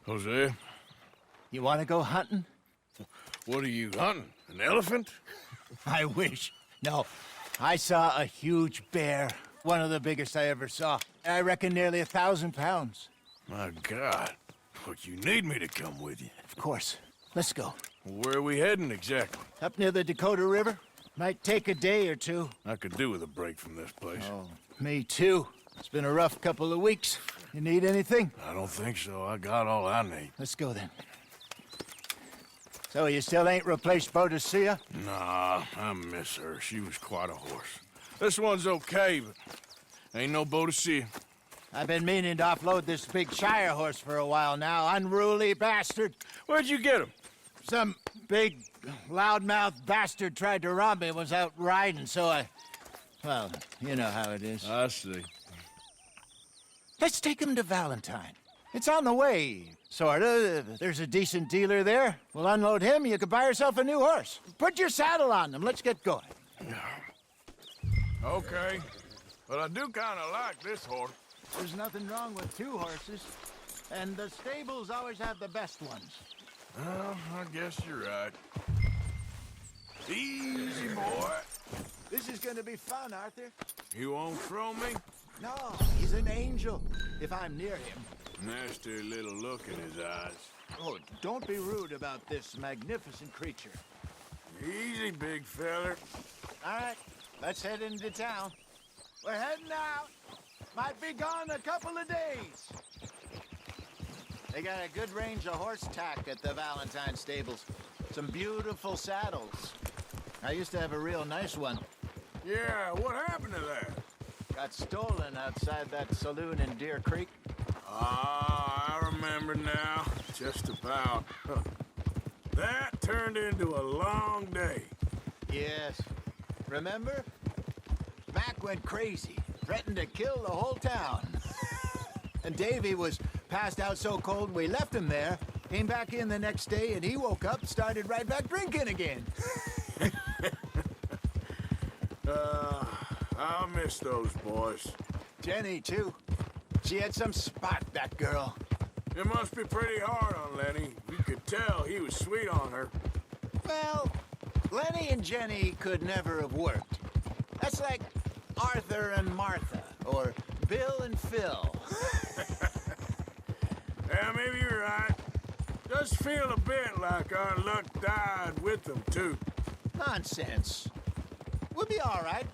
Jose, You want to go hunting? what are you hunting? An elephant? I wish. No. I saw a huge bear. One of the biggest I ever saw. I reckon nearly 1,000 pounds. My God. But you need me to come with you. Of course. Let's go. Where are we heading exactly? Up near the Dakota River. Might take a day or two. I could do with a break from this place. Oh, me too. It's been a rough couple of weeks. You need anything? I don't think so. I got all I need. Let's go then. So you still ain't replaced Boadicea? Nah, I miss her. She was quite a horse. This one's okay, but ain't no Boadicea. I've been meaning to offload this big Shire horse for a while now. Unruly bastard. Where'd you get him? Some big, loudmouth bastard tried to rob me, was out riding, so well, you know how it is. I see. Let's take him to Valentine. It's on the way, sorta. There's a decent dealer there. We'll unload him, you could buy yourself a new horse. Put your saddle on them, let's get going. Okay, but I do kind of like this horse. There's nothing wrong with two horses, and the stables always have the best ones. Well, I guess you're right. Easy, boy. This is gonna be fun, Arthur. You won't throw me? No, he's an angel, if I'm near him. Nasty little look in his eyes. Oh, don't be rude about this magnificent creature. Easy, big feller. All right, let's head into town. We're heading out. Might be gone a couple of days. They got a good range of horse tack at the Valentine stables. Some beautiful saddles. I used to have a real nice one. Yeah, what happened to that? Got stolen outside that saloon in Deer Creek. Ah, I remember now. Just about. That turned into a long day. Yes. Remember? Mac went crazy. Threatened to kill the whole town. And Davy was passed out so cold we left him there. Came back in the next day and he woke up, started right back drinking again. I'll miss those boys. Jenny, too. She had some spot, that girl. It must be pretty hard on Lenny. You could tell he was sweet on her. Well, Lenny and Jenny could never have worked. That's like Arthur and Martha, or Bill and Phil. Yeah, maybe you're right. Does feel a bit like our luck died with them, too. Nonsense. We'll be all right.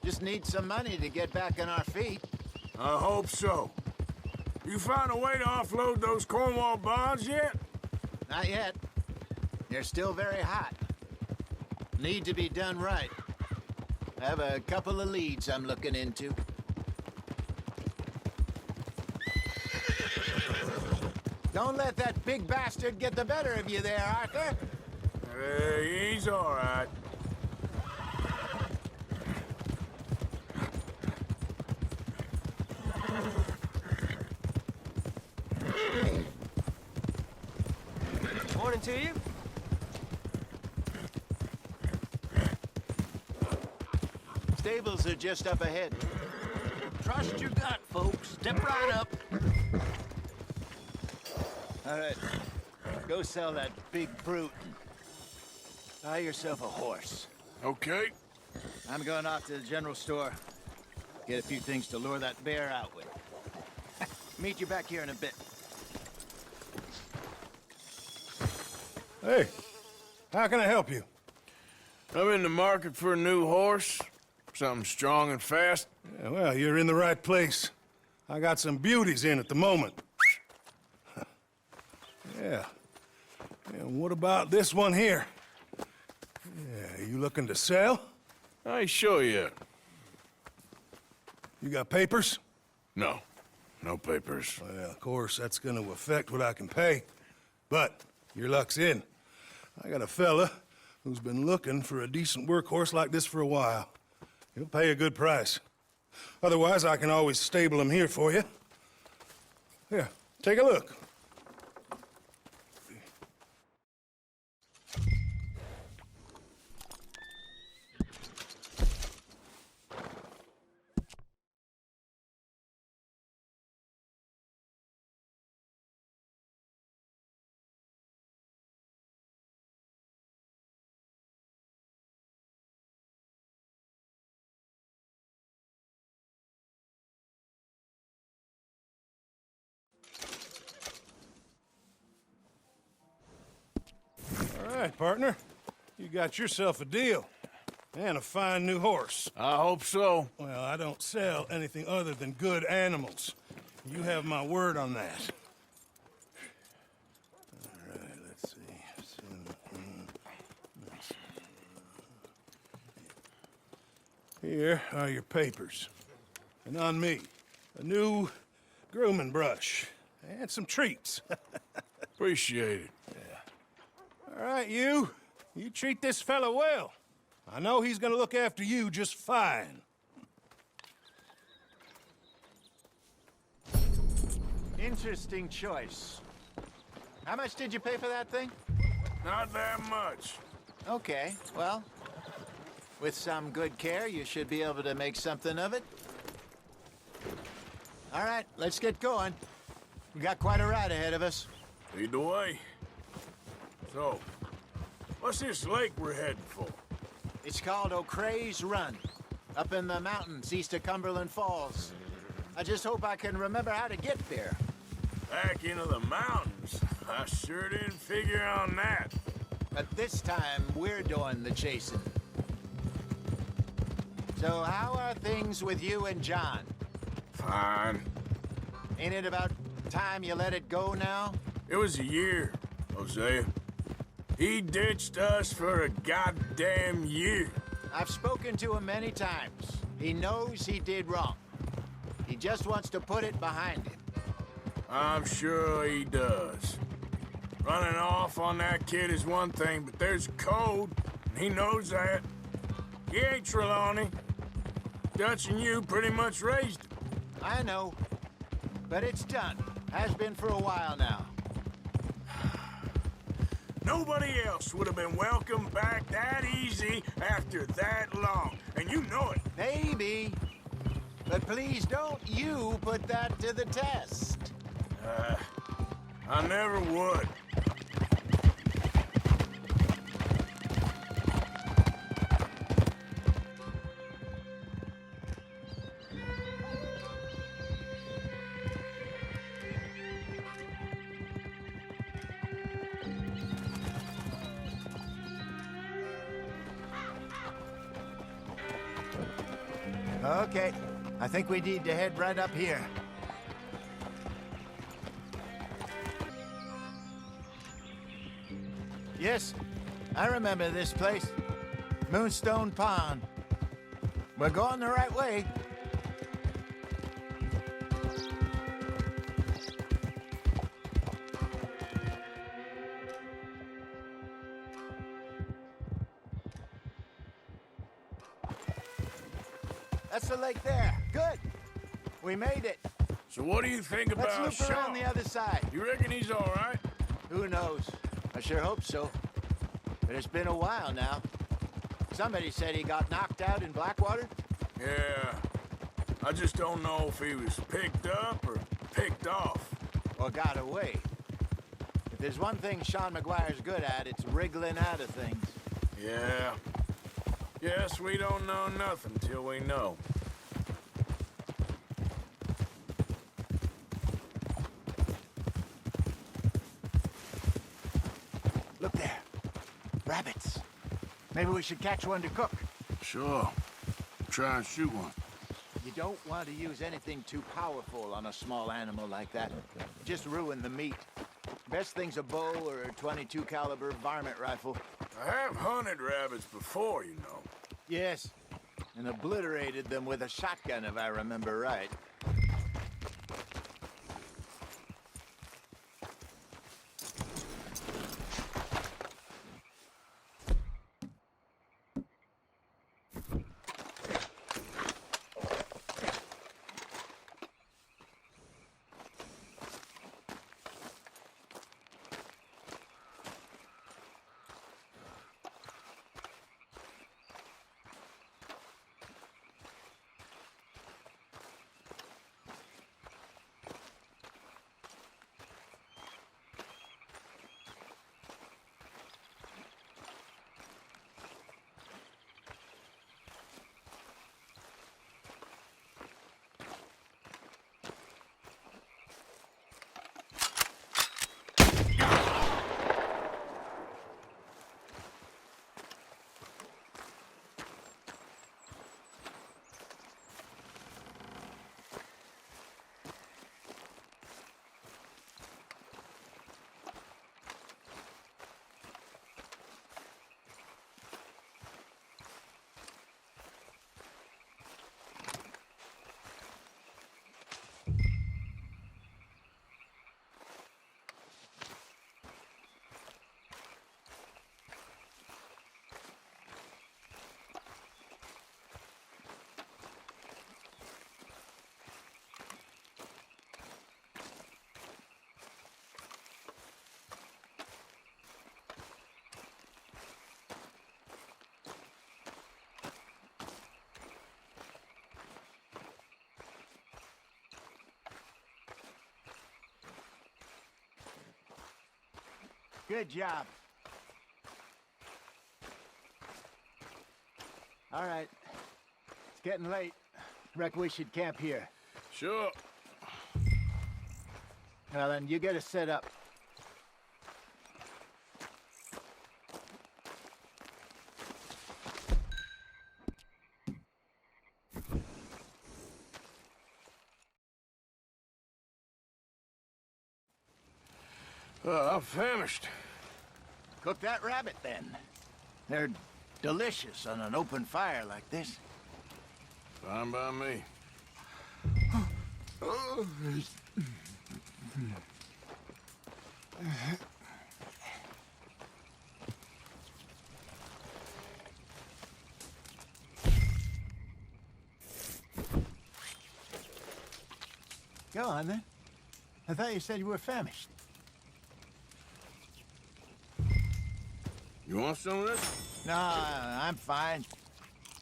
Just need some money to get back on our feet. I hope so. You found a way to offload those Cornwall bonds yet? Not yet. They're still very hot. Need to be done right. I have a couple of leads I'm looking into. Don't let that big bastard get the better of you there, Arthur. Hey, he's all right. Morning to you. Stables are just up ahead. Trust your gut, folks. Step right up. All right. Go sell that big brute. Buy yourself a horse. Okay. I'm going off to the general store. Get a few things to lure that bear out with. Meet you back here in a bit. Hey, how can I help you? I'm in the market for a new horse. Something strong and fast. Yeah, well, you're in the right place. I got some beauties in at the moment. Yeah. And what about this one here? Yeah, you looking to sell? I ain't sure yet. You got papers? No. No papers. Well, of course, that's gonna affect what I can pay. But your luck's in. I got a fella who's been looking for a decent workhorse like this for a while. He'll pay a good price. Otherwise, I can always stable him here for you. Here, take a look. right, partner. You got yourself a deal. And a fine new horse. I hope so. Well, I don't sell anything other than good animals. You have my word on that. All right, let's see. Here are your papers. And on me, a new grooming brush. And some treats. Appreciate it. All right, you. You treat this fella well. I know he's gonna look after you just fine. Interesting choice. How much did you pay for that thing? Not that much. Okay, well, with some good care, you should be able to make something of it. All right, let's get going. We got quite a ride ahead of us. Lead the way. So, what's this lake we're heading for? It's called O'Creagh's Run, up in the mountains east of Cumberland Falls. I just hope I can remember how to get there. Back into the mountains? I sure didn't figure on that. But this time, we're doing the chasing. So how are things with you and John? Fine. Ain't it about time you let it go now? It was a year, Hosea. He ditched us for a goddamn year. I've spoken to him many times. He knows he did wrong. He just wants to put it behind him. I'm sure he does. Running off on that kid is one thing, but there's a code, and he knows that. He ain't Trelawney. Dutch and you pretty much raised him. I know, but it's done. Has been for a while now. Nobody else would have been welcomed back that easy after that long, and you know it. Maybe. But please don't you put that to the test. I never would. Okay, I think we need to head right up here. Yes, I remember this place. Moonstone Pond. We're going the right way. That's the lake there. Good. We made it. So what do you think about Let's loop around Sean? the other side. You reckon he's all right? Who knows? I sure hope so. But it's been a while now. Somebody said he got knocked out in Blackwater. Yeah. I just don't know if he was picked up or picked off. Or got away. If there's one thing Sean McGuire's good at, it's wriggling out of things. Yeah. Guess we don't know nothing till we know. Look there. Rabbits. Maybe we should catch one to cook. Sure. Try and shoot one. You don't want to use anything too powerful on a small animal like that. Just ruin the meat. Best thing's a bow or a .22 caliber varmint rifle. I have hunted rabbits before, you know. Yes, and obliterated them with a shotgun, if I remember right. Good job. All right. It's getting late. Reckon we should camp here. Sure. Well, then, you get us set up. I'm famished. Cook that rabbit, then. They're delicious on an open fire like this. Fine by me. Go on, then. I thought you said you were famished. You want some of this? No, I'm fine.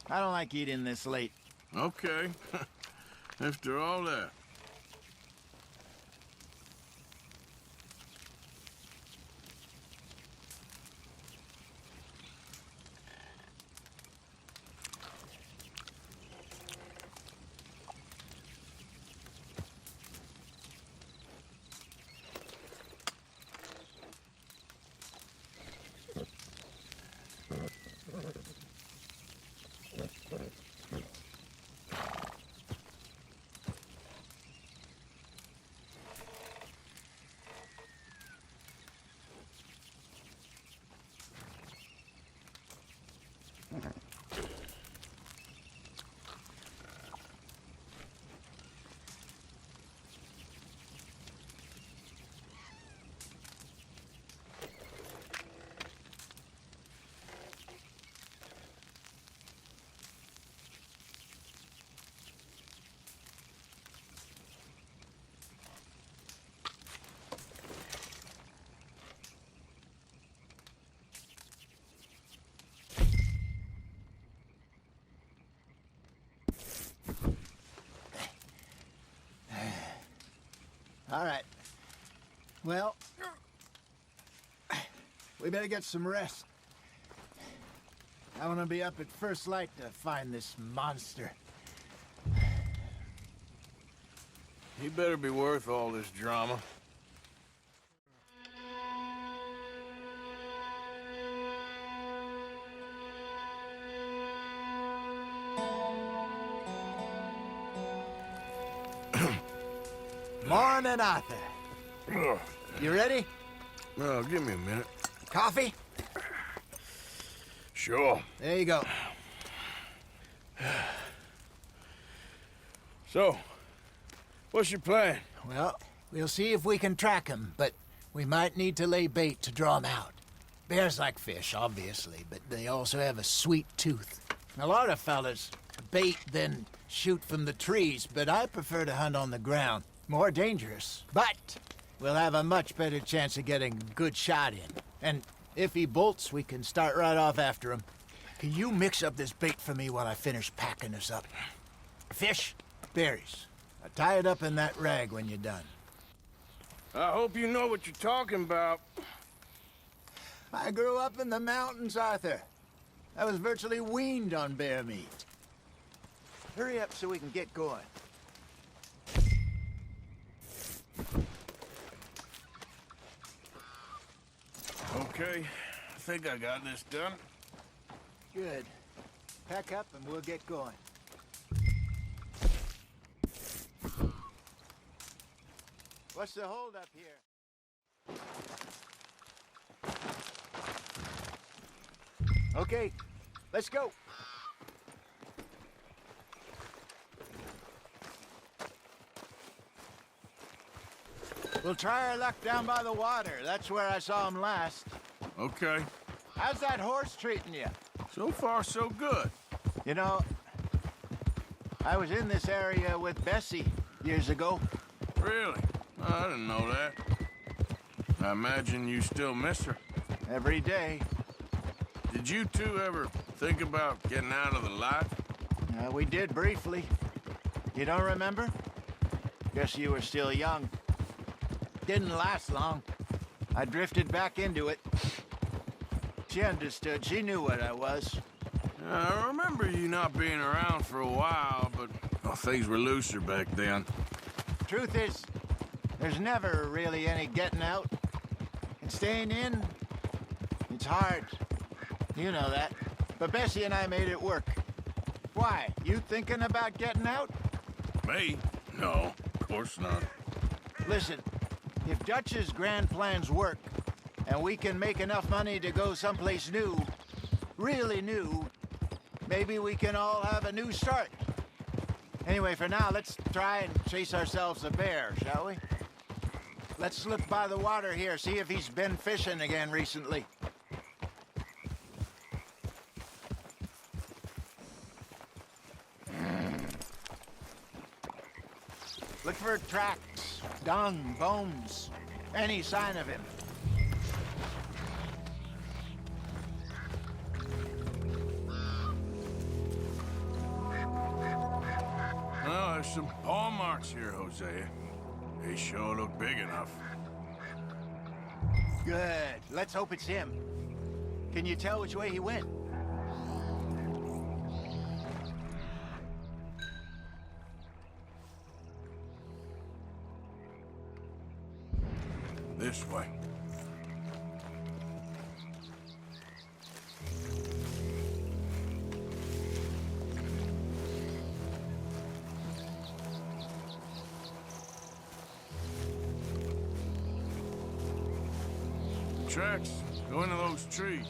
I don't like eating this late. Okay. After all that. All right. Well, we better get some rest. I want to be up at first light to find this monster. He better be worth all this drama. Morning, Arthur. You ready? Well, give me a minute. Coffee? Sure. There you go. So, what's your plan? Well, we'll see if we can track him, but we might need to lay bait to draw him out. Bears like fish, obviously, but they also have a sweet tooth. A lot of fellas bait, then shoot from the trees, but I prefer to hunt on the ground. More dangerous, but we'll have a much better chance of getting a good shot in. And if he bolts, we can start right off after him. Can you mix up this bait for me while I finish packing this up? Fish, berries. Tie it up in that rag when you're done. I hope you know what you're talking about. I grew up in the mountains, Arthur. I was virtually weaned on bear meat. Hurry up so we can get going. Okay, I think I got this done. Good. Pack up and we'll get going. What's the holdup here? Okay, let's go. We'll try our luck down by the water. That's where I saw him last. Okay. How's that horse treating you? So far, so good. You know, I was in this area with Bessie years ago. Really? I didn't know that. I imagine you still miss her. Every day. Did you two ever think about getting out of the life? We did briefly. You don't remember? Guess you were still young. Didn't last long. I drifted back into it. She understood. She knew what I was. I remember you not being around for a while, but well, things were looser back then. Truth is, there's never really any getting out. And staying in, it's hard. You know that. But Bessie and I made it work. Why? You thinking about getting out? Me? No, of course not. Listen, if Dutch's grand plans work, and we can make enough money to go someplace new, really new, maybe we can all have a new start. Anyway, for now, let's try and chase ourselves a bear, shall we? Let's look by the water here, see if he's been fishing again recently. Look for tracks, dung, bones, any sign of him. Well, there's some paw marks here, Hosea. They sure look big enough. Good. Let's hope it's him. Can you tell which way he went? This way. Tracks go into those trees.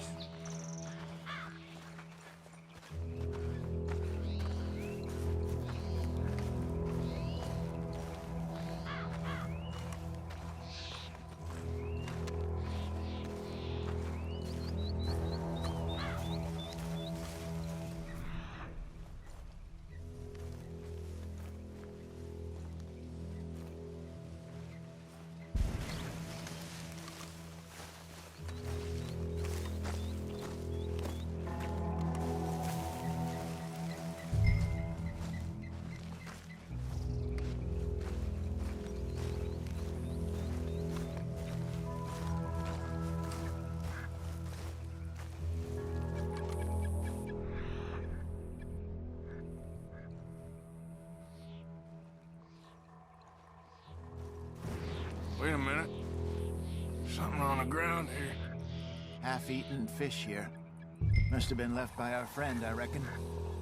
Wait a minute. Something on the ground here. Half-eaten fish here. Must have been left by our friend, I reckon.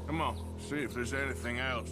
Come on, see if there's anything else.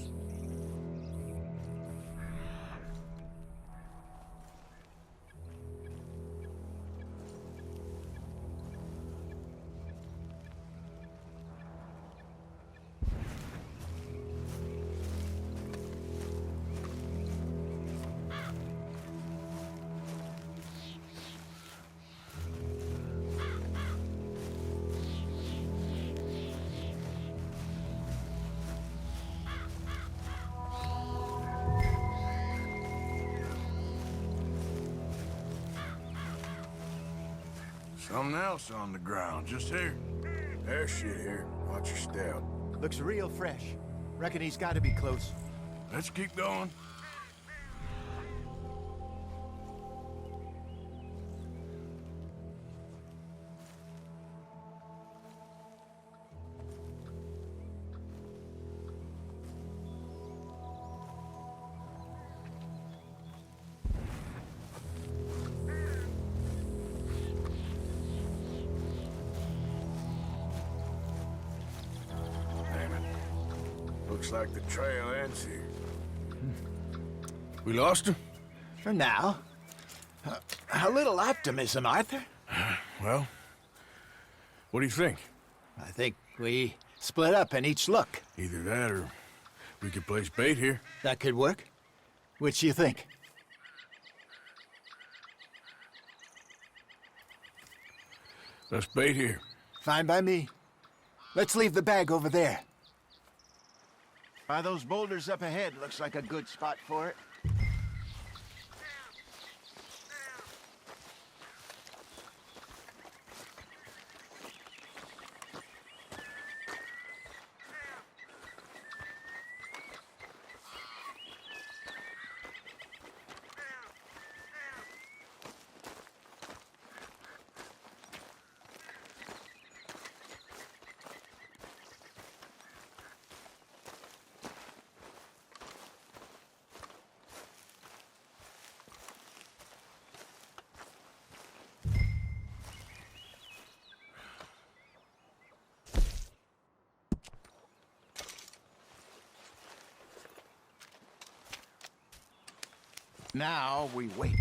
Something else on the ground, just here. There's shit here. Watch your step. Looks real fresh. Reckon he's got to be close. Let's keep going. Looks like the trail ends here. We lost him? For now. A little optimism, Arthur. Well, what do you think? I think we split up and each look. Either that or we could place bait here. That could work. Which you think? Let's bait here. Fine by me. Let's leave the bag over there. By those boulders up ahead, looks like a good spot for it. Now we wait.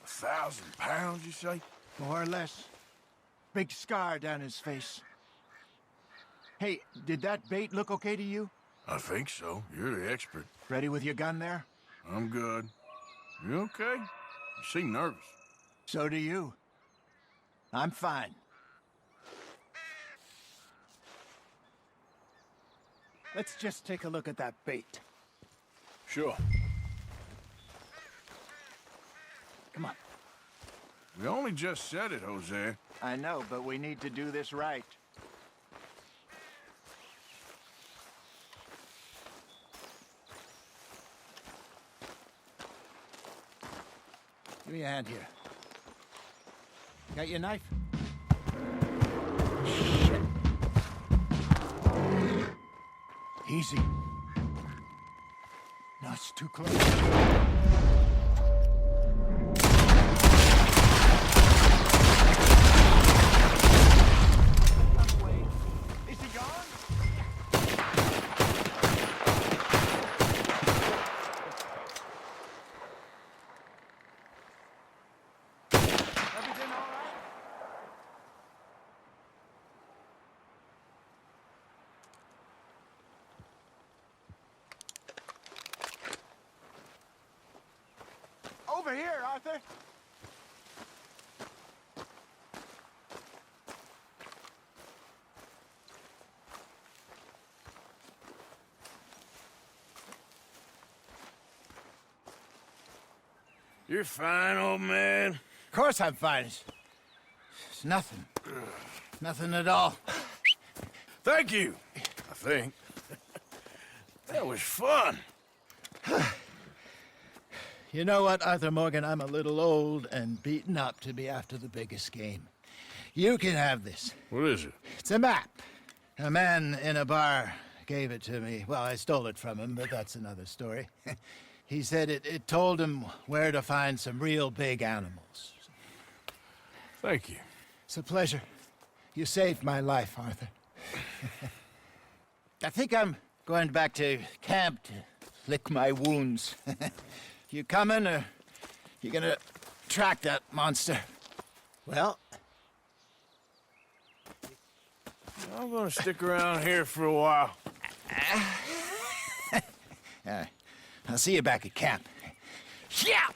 £1,000, you say? More or less. Big scar down his face. Hey, did that bait look okay to you? I think so. You're the expert. Ready with your gun there? I'm good. You okay? You seem nervous. So do you. I'm fine. Let's just take a look at that bait. Sure. Come on. We only just said it, Jose. I know, but we need to do this right. Give me a hand here. Got your knife? Shit. Easy. No, it's too close. Is he gone? Everything all right? Over here, Arthur. You're fine, old man. Of course I'm fine. It's nothing. Nothing at all. Thank you, I think. That was fun. You know what, Arthur Morgan? I'm a little old and beaten up to be after the biggest game. You can have this. What is it? It's a map. A man in a bar gave it to me. Well, I stole it from him, but that's another story. He said it told him where to find some real big animals. Thank you. It's a pleasure. You saved my life, Arthur. I think I'm going back to camp to lick my wounds. You coming, or you gonna track that monster? Well, I'm gonna stick around here for a while. I'll see you back at camp. Yeah!